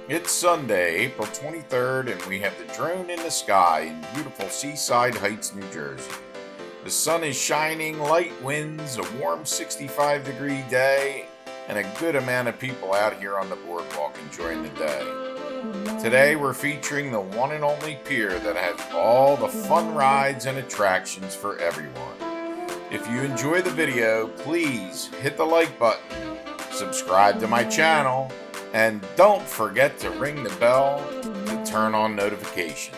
It's Sunday, April 23rd, and we have the drone in the sky in beautiful Seaside Heights, New Jersey. The sun is shining, light winds, a warm 65-degree day, and a good amount of people out here on the boardwalk enjoying the day. Today we're featuring the one and only pier that has all the fun rides and attractions for everyone. If you enjoy the video, please hit the like button, subscribe to my channel, and don't forget to ring the bell to turn on notifications.